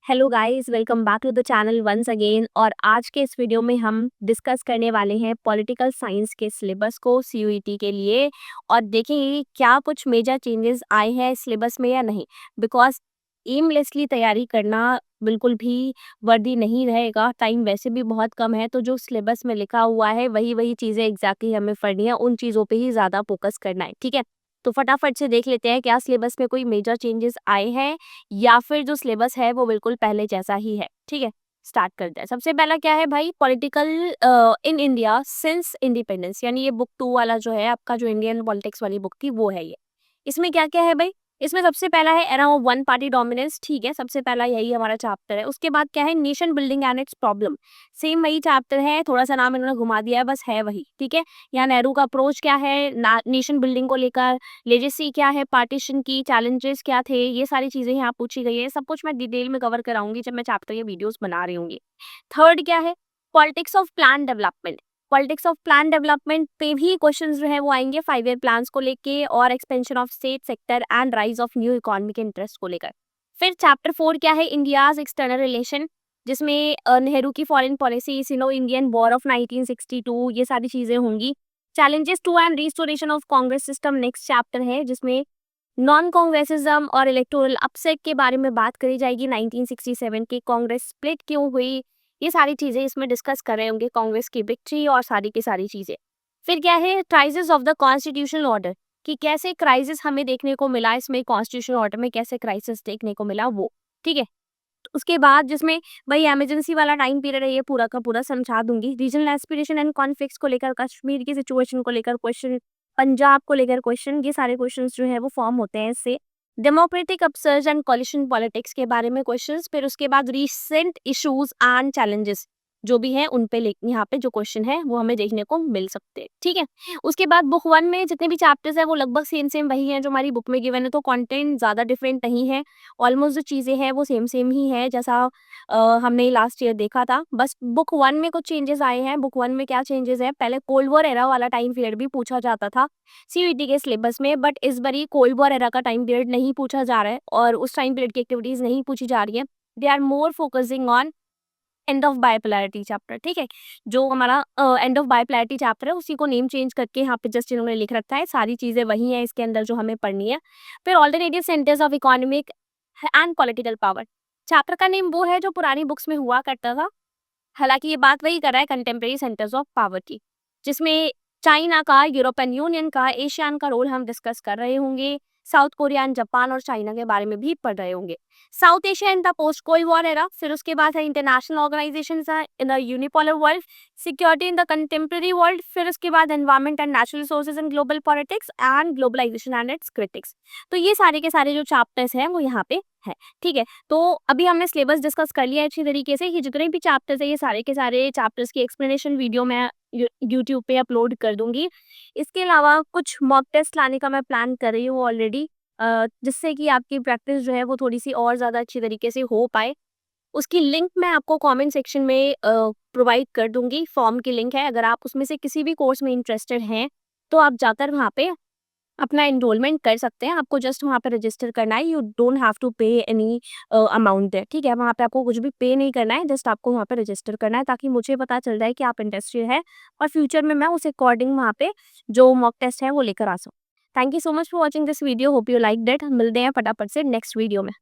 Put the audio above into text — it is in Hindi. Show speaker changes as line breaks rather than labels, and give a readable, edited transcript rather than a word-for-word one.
Hello guys, welcome back to the channel once again. और आज के इस वीडियो में हम डिस्कस करने वाले हैं पॉलिटिकल साइंस के सिलेबस को सीयूईटी के लिए, और देखेंगे क्या कुछ मेजर चेंजेस आए हैं सिलेबस में या नहीं। बिकॉज एमलेसली तैयारी करना बिल्कुल भी वर्दी नहीं रहेगा, टाइम वैसे भी बहुत कम है, तो जो सिलेबस में लिखा हुआ है वही वही चीज़ें एग्जैक्टली हमें पढ़नी है, उन चीज़ों पे ही ज़्यादा फोकस करना है। ठीक है, तो फटाफट से देख लेते हैं क्या सिलेबस में कोई मेजर चेंजेस आए हैं या फिर जो सिलेबस है वो बिल्कुल पहले जैसा ही है। ठीक है, स्टार्ट करते हैं। सबसे पहला क्या है भाई, political in India since independence, यानी ये बुक 2 वाला जो है आपका, जो इंडियन पॉलिटिक्स वाली बुक थी वो है ये। इसमें क्या क्या है भाई, इसमें सबसे पहला है era of one party dominance. ठीक है, सबसे पहला यही हमारा चैप्टर है। उसके बाद क्या है, nation building and it's problem. Same वही चैप्टर है, थोड़ा सा नाम इन्होंने घुमा दिया है, बस है वही। ठीक है, यहाँ नेहरू का अप्रोच क्या है नेशन बिल्डिंग को लेकर, लेजेसी क्या है पार्टीशन की, चैलेंजेस क्या थे, ये सारी चीजें यहाँ पूछी गई है। सब कुछ मैं डिटेल में कवर कराऊंगी जब मैं चैप्टर के वीडियोस बना रही होंगी। थर्ड क्या है, politics of plan development. Politics of plan development पे भी क्वेश्चंस जो है वो आएंगे 5 ईयर प्लान्स को लेके, और expansion of state sector and rise of new economic interest को लेकर। फिर चैप्टर 4 क्या है, इंडियाज एक्सटर्नल रिलेशन, जिसमें नेहरू की foreign policy, Sino Indian war of 1962, ये सारी चीजें होंगी। Challenges to and restoration of Congress system next chapter है, जिसमें नॉन कांग्रेसिज्म और इलेक्टोरल अपसेट के बारे में बात करी जाएगी। 1967 की कांग्रेस स्प्लिट क्यों हुई, ये सारी चीजें इसमें डिस्कस कर रहे होंगे, कांग्रेस की विक्ट्री और सारी की सारी चीजें। फिर क्या है, crisis of the constitutional order, कि कैसे क्राइसिस हमें देखने को मिला, इसमें कॉन्स्टिट्यूशनल ऑर्डर में कैसे क्राइसिस देखने को मिला वो। ठीक है, उसके बाद जिसमें भाई इमरजेंसी वाला टाइम पीरियड है, ये पूरा का पूरा समझा दूंगी। रीजनल एस्पिरेशन एंड कॉन्फ्लिक्ट्स को लेकर, कश्मीर की सिचुएशन को लेकर क्वेश्चन, पंजाब को लेकर क्वेश्चन, ये सारे क्वेश्चंस जो है वो फॉर्म होते हैं इससे। Democratic upsurge and coalition politics के बारे में क्वेश्चंस। फिर उसके बाद रीसेंट इश्यूज एंड चैलेंजेस जो भी है उन पे यहाँ पे जो क्वेश्चन है वो हमें देखने को मिल सकते हैं। ठीक है, उसके बाद बुक 1 में जितने भी चैप्टर्स है वो लगभग सेम सेम वही है जो हमारी बुक में गिवन है, तो कंटेंट ज्यादा डिफरेंट नहीं है। ऑलमोस्ट जो चीजें हैं वो सेम सेम ही है जैसा हमने लास्ट ईयर देखा था। बस बुक 1 में कुछ चेंजेस आए हैं। बुक 1 में क्या चेंजेस है, पहले कोल्ड वॉर एरा वाला टाइम पीरियड भी पूछा जाता था सीयूईटी के सिलेबस में, बट इस बार कोल्ड वॉर एरा का टाइम पीरियड नहीं पूछा जा रहा है और उस टाइम पीरियड की एक्टिविटीज नहीं पूछी जा रही है। They are more focusing on end of biopolarity chapter. ठीक है, जो हमारा एंड ऑफ बायोपोलैरिटी चैप्टर है उसी को नेम चेंज करके यहाँ पे जस्ट इन्होंने लिख रखा है, सारी चीजें वही हैं इसके अंदर जो हमें पढ़नी है। फिर alternative centres of economic and political power, chapter का नेम वो है जो पुरानी बुक्स में हुआ करता था, हालांकि ये बात वही कर रहा है कंटेम्प्रेरी सेंटर्स ऑफ पावर की, जिसमें चाइना का, यूरोपियन यूनियन का, एशियान का रोल हम डिस्कस कर रहे होंगे। साउथ कोरिया एंड जापान और चाइना के बारे में भी पढ़ रहे होंगे। South Asia in the post cold war era, फिर उसके बाद है international organisations in the unipolar world, security in the contemporary world, फिर उसके बाद environment and natural resources in global politics and globalisation and its critics. तो ये सारे के सारे जो चैप्टर्स हैं वो यहाँ पे है। ठीक है, तो अभी हमने सिलेबस डिस्कस कर लिया है अच्छी तरीके से। ये जितने भी चैप्टर्स है ये सारे के सारे चैप्टर्स की एक्सप्लेनेशन वीडियो मैं यूट्यूब पे अपलोड कर दूंगी। इसके अलावा कुछ मॉक टेस्ट लाने का मैं प्लान कर रही हूँ ऑलरेडी, जिससे कि आपकी प्रैक्टिस जो है वो थोड़ी सी और ज़्यादा अच्छी तरीके से हो पाए। उसकी लिंक मैं आपको कमेंट सेक्शन में प्रोवाइड कर दूंगी, फॉर्म की लिंक है। अगर आप उसमें से किसी भी कोर्स में इंटरेस्टेड हैं तो आप जाकर वहाँ पे अपना एनरोलमेंट कर सकते हैं। आपको जस्ट वहाँ पे रजिस्टर करना है, यू डोंट हैव टू पे एनी अमाउंट है। ठीक है, वहाँ पे आपको कुछ भी पे नहीं करना है, जस्ट आपको वहाँ पे रजिस्टर करना है ताकि मुझे पता चल जाए कि आप इंटरेस्टेड है और फ्यूचर में मैं उस अकॉर्डिंग वहाँ पे जो मॉक टेस्ट है वो लेकर आ सकूँ। Thank you so much for watching this video, hope you like that. मिलते हैं फटाफट से नेक्स्ट वीडियो में।